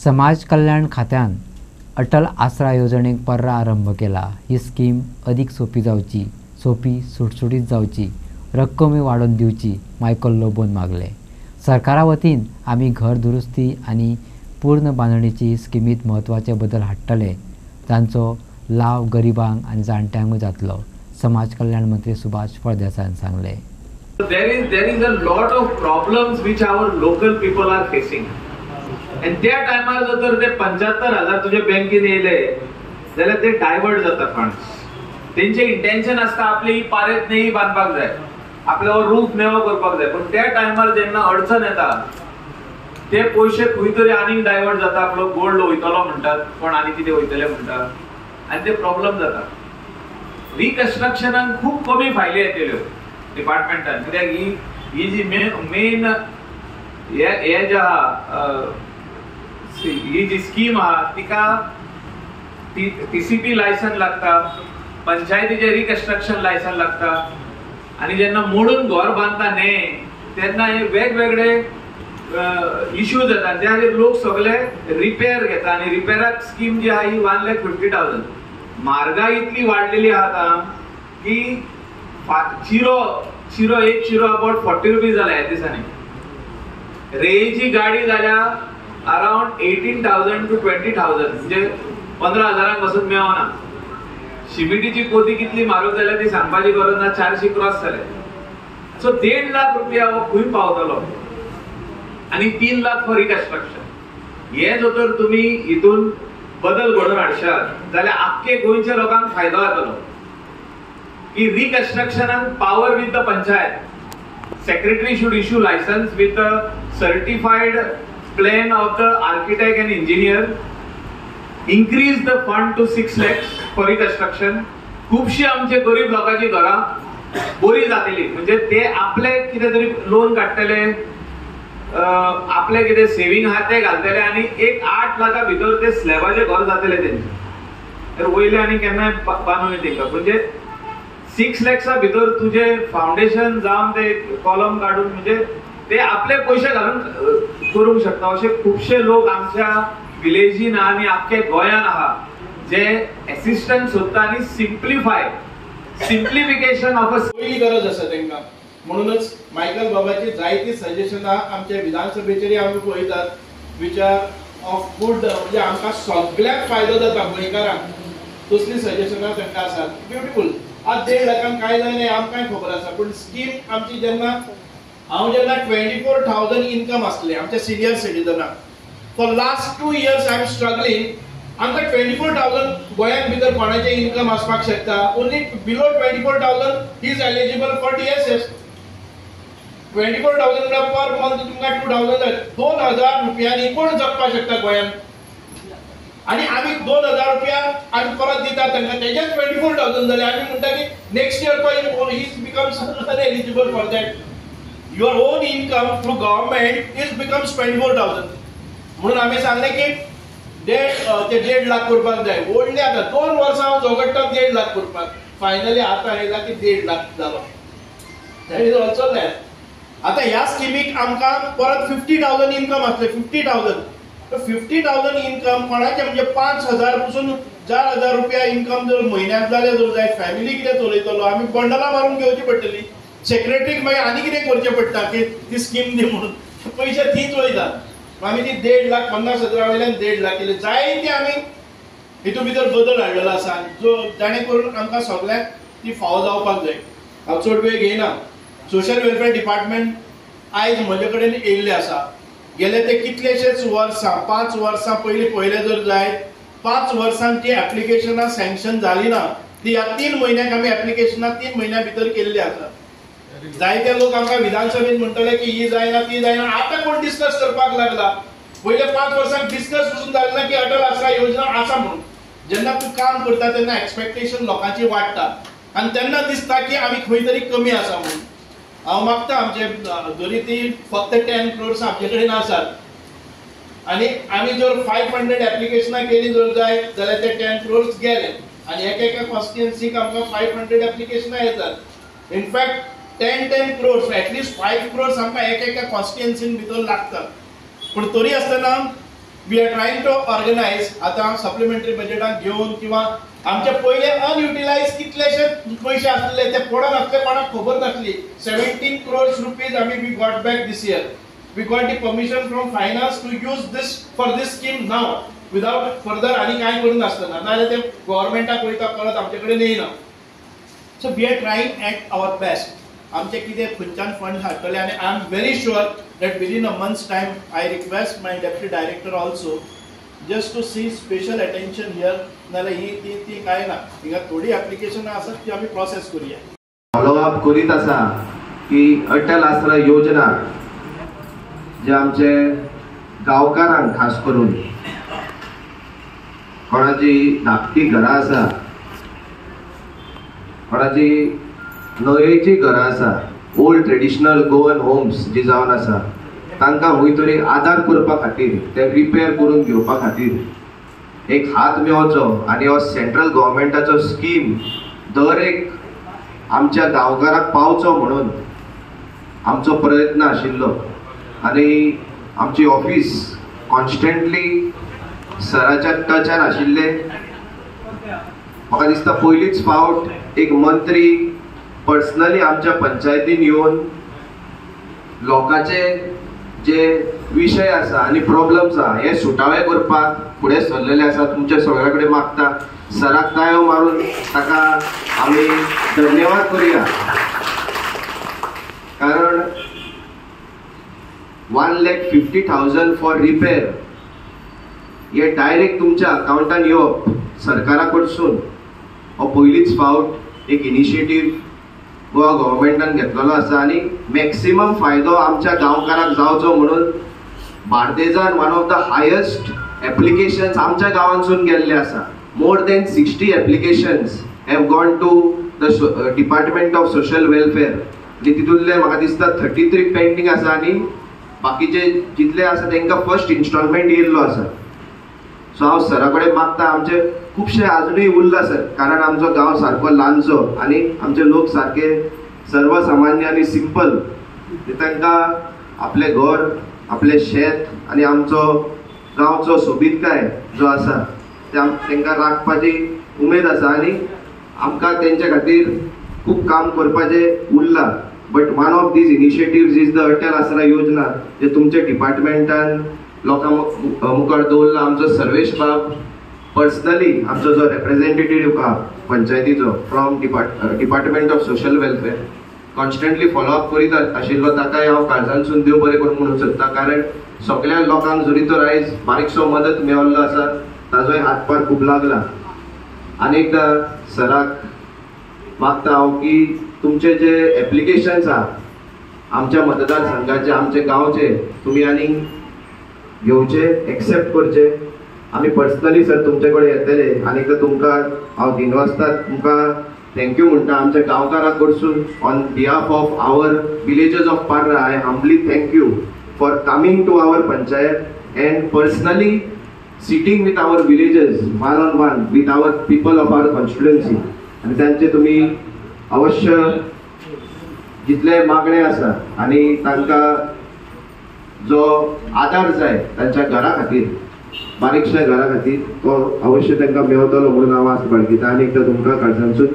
समाज कल्याण खात्यान अटल आसरा योजनेक पर्रा आरंभ केला। ही स्कीम अधिक सोपी जावची, सुटसुटीत जावची, रक्कमी वाडोवन दिवची मायकल लोबोन मागले। सरकारा वतीन आमी घर दुरुस्ती आणि पूर्ण बांधणीची स्किमीत महत्वाचे बदल हाडटले, जांचो लाव गरिबांक आणि जाणट्यांक जातलो, समाज कल्याण मंत्री सुभाष फळदेसायान सांगले। There is a lot of problems which our local people are facing. And त्या टायमार जर ते 75,000 तुझे बँकेन येयले जाल्यार ते डायवर्ट जाता फंड्स। तेंचे इंटेंशन आसता आपली पारेत न्हय बांदपाक जाय, आपल्यावर रूफ नेवो करपाक जाय, पण त्या टायमार जेन्ना अडचण येता ते पयशे खंय तरी आनीक डायवर्ट जाता, आपलो गोल्ड वयतलो म्हणटात, कोण आनी कितें वयतले म्हणटात आनी ते प्रॉब्लेम जाता। रिकन्स्ट्रक्शनाक खूब कमी फायली येतल्यो डिपार्टमेंटान, कित्याक ही जी मेन हे जे आहा ही जी स्कीम आहा तिका टीसीपी लायसन लागता, पंचायतीचे रिकन्स्ट्रक्शन लायसन लागता, आणि जेन्ना मोडून घर बांधता न्ही तेन्ना हे वेगवेगळे इश्यूज येतात, त्या खातीर लोक सगळे रिपेअर घेता आणि रिपेअराक स्कीम जी आहा ही 1,50,000। म्हारगाय इतली वाडलेली आहा की चिरो एक चिरो अबाउट 40 रुपीज जाला ह्या दिसांनी। रेची गाडी जाल्या अराउंड 18,000 to 20,000, म्हणजे 15,000 पासून मेळना। शिमिटीची पोती कितली म्हारग जाल्या ती सांगपाची गरज ना, 400 क्रॉस जाले। सो 1.5 लाख रुपया हो खंय पावतलो आणि 3 लाख फॉर रिकन्स्ट्रक्शन। हे जर तुम्ही इथून बदल घडोवन हाडशात जाल्यार आख्खे गोंयच्या लोकांक फायदो जातलो की रिकन्स्ट्रक्शनाक power with the panchayat. Secretary should issue licence with the certified plan of the architect and engineer, increase the fund to 6 lakhs for reconstruction। खूपशी आमचे गरीब लोकांची घरां बरी जातली, म्हणजे ते आपले कितें तरी लोन काडटले, आपले कितें सेविंग आहा ते घालतले आणि 8 लाखा भितर ते स्लॅबाचे घर जातले तेंचे। तर वयले आणि केन्नाय बांदून तेंका, म्हणजे 6 लॅक्सा भितर तुझे फाउंडेशन जावन ते कॉलम काढून म्हणजे ते आपले पैसे घालून करूंक शकता। असे खूपशे लोक आमच्या विलेजीन आणि आख्खे गोंयान आहात जे असिस्टंट सोदता आणि सिम्प्लिफिकेशन ऑफ पहिली गरज आसा तेंका। म्हणूनच मायकल बाबाची जायती सजेशनां आमच्या विधानसभेचेर आमी पळयतात, विच आर ऑफ गुड, म्हणजे आमकां सगळ्याक फायदो जाता गोंयकारांक, तसली सजेशनां तांकां आसात। ब्युटिफूल। आज 1.5 लाखांक काय जालें आमकांय खबर आसा, पण स्कीम आमची जेन्ना 24,000 इनकम असले आमच्या सिनियर सिटीजनाक, for last 2 years I am struggling. आमकां 24,000 गोंयान भितर कोणाचे इनकम आसपाक शकता, only below 24,000 is eligible for TSS। 24,000 per month तुमकां 2,000 2,000 रुपयांनी कोण जगपाक शकता गोंयान, आणि आमी 2,000 रुपया आमी परत दिता तांकां, तेजे 24,000 जाले। आमी म्हणटा की नेक्स्ट इयर तो ही becomes eligible for that. Your own income through government is becomes 24,000। म्हणून आम्ही सांगले की ते 1.5 लाख करपाक जाय। व्हडले आता 2 वर्सां हांव झगडटा 1.5 लाख करपाक, फायनली आता आयला की 1.5 लाख जालो। That is also less. आता ह्या स्किमीक आमकां परत 50,000 इनकम आसले, 50,000 तर 50,000 इनकम कोणाचे म्हणजे 5,000 पासून 4,000 रुपया इनकम जर म्हयन्याक जाले जर जाय, फॅमिली कितें चलयतलो, आमी बंडलां मारून घेवची पडटली। सेक्रेटरीक मागीर आनी कितें करचें पडटा की ती स्कीम दी म्हणून, पयशे थीच वयतात। आमी ती 1.5 लाख 50,000 वयल्यान 1.5 लाख केले। जायते आमी हितून भितर बदल हाडलेलो आसा, जो जाणे करून आमकां सगळ्यांक ती फावो जावपाक जाय। हांव चड वेळ घेयना। सोशल वेलफेअर डिपार्टमेंट आयज म्हजे कडेन येयल्ले आसा। गेले ते कितलेशेच वर्सां, 5 वर्सां पयले जर जायत, 5 वर्सांक ती एप्लिकेशनां सँक्शन जाली ना, ती ह्या 3 म्हयन्याक आमी एप्लिकेशनां 3 म्हयन्या भितर केल्ली आसा। जायते लोक आमकां विधानसभेत म्हणटले की ही जायना ती जायना, आता कोण डिस्कस करपाक लागला। पयले 5 वर्सांक डिस्कस पासून जालें ना की अटल आसरा योजना आसा म्हणून। जेन्ना तूं काम करता तेन्ना एक्सपेक्टेशन लोकांची वाडटा आणि तेन्ना दिसता की आमी खंय तरी कमी आसा म्हणून। हांव मागता आमचे जरी ती फक्त 10 crores आमचे कडेन आसात आणि आमी जर 500 एप्लिकेशनां केली जर जाय जाल्यार ते 10 crores गेले आणि एका कॉन्स्टिट्युएन्सीक आमकां 500 एप्लिकेशनां येतात। In fact 10 crores, at least 5 crores आमकां एका कॉन्स्टिट्युएन्सीन भितर लागतात। पण तरी आसतना we are trying to organise आतां सप्लिमेंटरी बजेटाक घेवन किंवा आमचे पयले अनयुटिलायज कितलेशे पयशे आसले ते पडून आसले कोणाक खबर नासली 17 crores rupees आमी we got back this year. We got the permission from finance to use this for this scheme now without further आनी कांय करून आसतना नाजाल्यार ते गव्हर्मेंटाक वयता परत आमचे कडेन येयना. So we are trying at our best. आमचे कितें खंयच्यान फंड हाडटले आनी I am very sure that within a month's time I request my deputy director also just to see special attention here. नाल्यार ही ती काय ना हिंगा थोडी एप्लिकेशन आसात ती आमी प्रोसेस करूया. फॉलो अप करीत आसा की अटल आसरा योजना जे आमचे गांवकारांक खास करून कोणाची धाकटी घरां आसा कोणाची न्हंयेची घरां आसा ओल्ड ट्रेडिशनल गोवन होम्स जी जावन आसा तांकां खंय तरी आदार करपा खातीर ते रिपेर करून घेवपा खातीर एक हात मेळचो आनी हो सेंट्रल गव्हर्मेंटाचो स्कीम दर एक आमच्या गांवकाराक पावचो म्हणून आमचो प्रयत्न आशिल्लो. आनी आमची ऑफिस कॉन्स्टंटली सराच्या टचान आशिल्ले. म्हाका दिसता पयलींच फावट एक मंत्री पर्सनली आमच्या पंचायतीन येवन लोकांचे जे विशय आसा आनी प्रॉब्लम्स आसा हे सुटावे करपाक फुडें सरलेले आसा. तुमच्या सगळ्या कडेन मागता सराक तायो मारून ताका आमी धन्यवाद करुया. कारण 1,50,000 फॉर रिपेर हे डायरेक्ट तुमच्या अकाउंटान येवप सरकारा कडसून हो पयलींच फावट एक इनिशिएटीव गोवा गव्हर्मेंटान घेतलेलो आसा. आनी मॅक्सिमम फायदो आमच्या गांवकाराक जावचो म्हणून बार्देजान one of the highest applications आमच्या गांवांसून गेल्ले आसा. More than 60 applications have gone to the department of social welfare. आनी तितूंतले म्हाका दिसता 33 पेंडींग आसा आनी बाकीचे जितले आसा तांकां फर्स्ट इन्स्टॉलमेंट येयल्लो आसा. सो हांव सरा कडेन मागता आमचे खुबशे आजुनूय उरला सर कारण आमचो गांव सारको ल्हानसो आनी आमचे लोक सारके सर्वसामान्य आनी सिंपल तांकां आपले घर आपले शेत आनी आमचो गांवचो सोबीतकाय जो आसा तांकां राखपाची उमेद आसा आनी आमकां तेंचे खातीर खूब काम करपाचें उरलां. But one of these initiatives is the Atal आसरा योजना जे तुमच्या डिपार्टमेंटान लोकां मुखार दवरला. आमचो सर्वेश बाब पर्सनली आमचो जो रिप्रेझेंटेटिव्ह आहा पंचायतीचो from department of social welfare constantly follow up करीत आशिल्लो ताकाय हांव काळजानसून देव बरें करूं म्हणून सोदता. कारण सगळ्या लोकांक जरी तो आयज बारीकसो मदत मेळिल्लो आसा ताजोय हातभार खूब लागला. आनीकदा सराक मागता हांव की तुमचे जे एप्लिकेशन्स आहा आमच्या मतदारसंघाचे आमचे गांवचे तुमी आनी घेवचे एक्सेप्ट करचे. आमी पर्सनली सर तुमचे कडेन येतले आनीक तुमकां हांव दिनवासता तुमकां थँक्यू म्हणटा आमच्या गांवकारां कडसून on behalf of our villages of Parra. I humbly thank you for coming to our panchayat and personally sitting with our villages one on one with our people of our constituency आनी तांचे तुमी अवश्य जितले मागणे आसा आनी तांकां जो आदार जाय तांच्या घरा खातीर बारीकशा घरा खातीर तो अवश्य तांकां मेळटलो म्हणून हांव आस बाळगिता. आनी एकदां तुमकां काळजानसून